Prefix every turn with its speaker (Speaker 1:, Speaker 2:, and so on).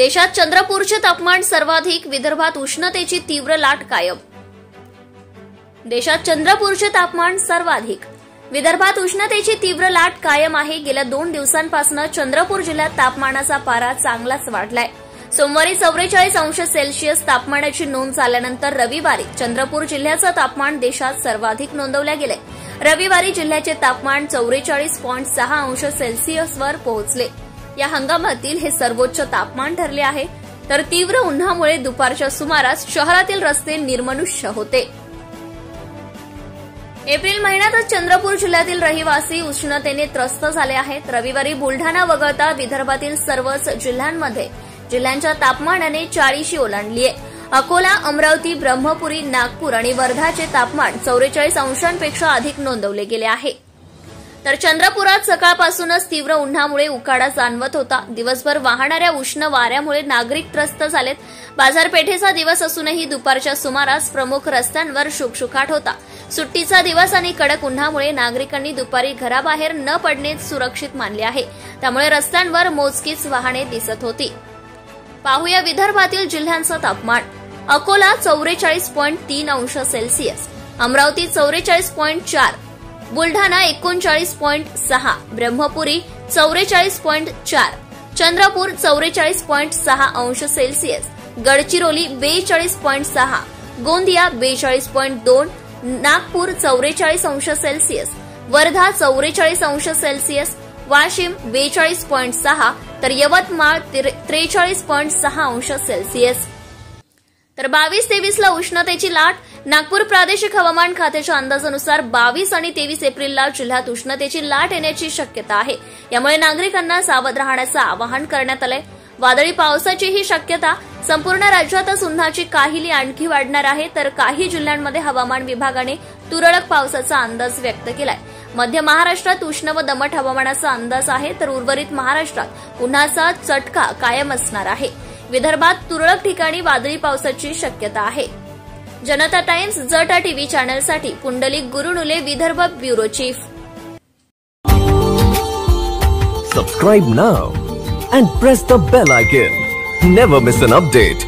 Speaker 1: देशात चंद्रपूरचे तापमान सर्वाधिक, विदर्भात उष्णतेची तीव्र लाट कायम। देशात चंद्रपूरचे तापमान सर्वाधिक, विदर्भात उष्णतेची तीव्र लाट कायम आहे। गेल्या 2 दिवसांपासून चंद्रपूर जिल्ह्यात तापमानाचा पारा चांगलाच वाढलाय। सोमवारी 44 अंश सेल्सिअस तापमानाची नोंद झाल्यानंतर रविवारी चंद्रपूर जिल्ह्याचं तापमान देशात सर्वाधिक नोंदवलं गेले। रविवारी जिल्ह्याचे तापमान 44.6 अंश सेल्सिअसवर पोहोचले। या हंगामातील हे सर्वोच्च तापमान ठरले आहे। तर तीव्र उन्हामुळे दुपारच्या सुमारास शहरातील रस्ते निर्मनुष्य होते। एप्रिल महिन्यातच चंद्रपूर जिल्ह्यातील रहिवासी उष्णतेने त्रस्त झाले आहेत। रविवारी बुलढाणा वगळता विदर्भातील सर्वच जिल्ह्यांच्या तापमानाने 40 ओलांडली आहे। अकोला, अमरावती, ब्रह्मपुरी, नागपूर आणि वर्धाचे तापमान 44 अंशांपेक्षा अधिक नोंदवले गेले आहे। तर चंद्रपुरात सकाळपासूनच तीव्र उन्हामुळे उकाडा जाणवत होता। दिवसभर वाहणाऱ्या उष्ण वाऱ्यामुळे नागरिक त्रस्त झालेत। बाजारपेठेचा दिवस असूनही दुपारच्या सुमारास प्रमुख रस्त्यांवर शुकशुकाट होता। सुट्टीचा दिवस आणि कडक उन्हामुळे नागरिकांनी दुपारी घराबाहेर न पडणे सुरक्षित मानले आहे। त्यामुळे रस्त्यांवर मोजकीच वाहने दिसत होती। पाहूया विदर्भातील जिल्ह्यांचं तापमान। अकोला 44.3 अंश सेल्सिअस, अमरावती 44.4, बुलढाणा 39.6, ब्रह्मपुरी 44.4, चंद्रपूर 44.6 अंश सेल्सिअस, गडचिरोली 42.6, गोंदिया 42.2, नागपूर 44 अंश सेल्सिअस, वर्धा 44 अंश सेल्सिअस, वाशिम 42.6 तर यवतमाळ 43.6 अंश सेल्सिअस। तर 22-23 ला उष्णतेची लाट। नागपूर प्रादेशिक हवामान खात्याच्या अंदाजानुसार 22 आणि 23 एप्रिलला जिल्ह्यात उष्णतेची लाट येण्याची शक्यता आहे। यामुळे नागरिकांना सावध राहण्याचं आवाहन करण्यात आलंय। वादळी पावसाचीही शक्यता। संपूर्ण राज्यातच उन्हाची काहिली आणखी वाढणार आहे। तर काही जिल्ह्यांमध्ये हवामान विभागाने तुरळक पावसाचा अंदाज व्यक्त केलाय। मध्य महाराष्ट्रात उष्ण व दमट हवामानाचा अंदाज आहे। तर उर्वरित महाराष्ट्रात उन्हाचा चटका कायम असणार आहे। विदर्भात तुरळक ठिकाणी वादळी पावसाची शक्यता आहे। जनता टाइम्स जटा टीव्ही चॅनलसाठी Pundalik Gurunule, Vidarbha bureau chief.
Speaker 2: Subscribe now and press the bell icon. Never miss an update.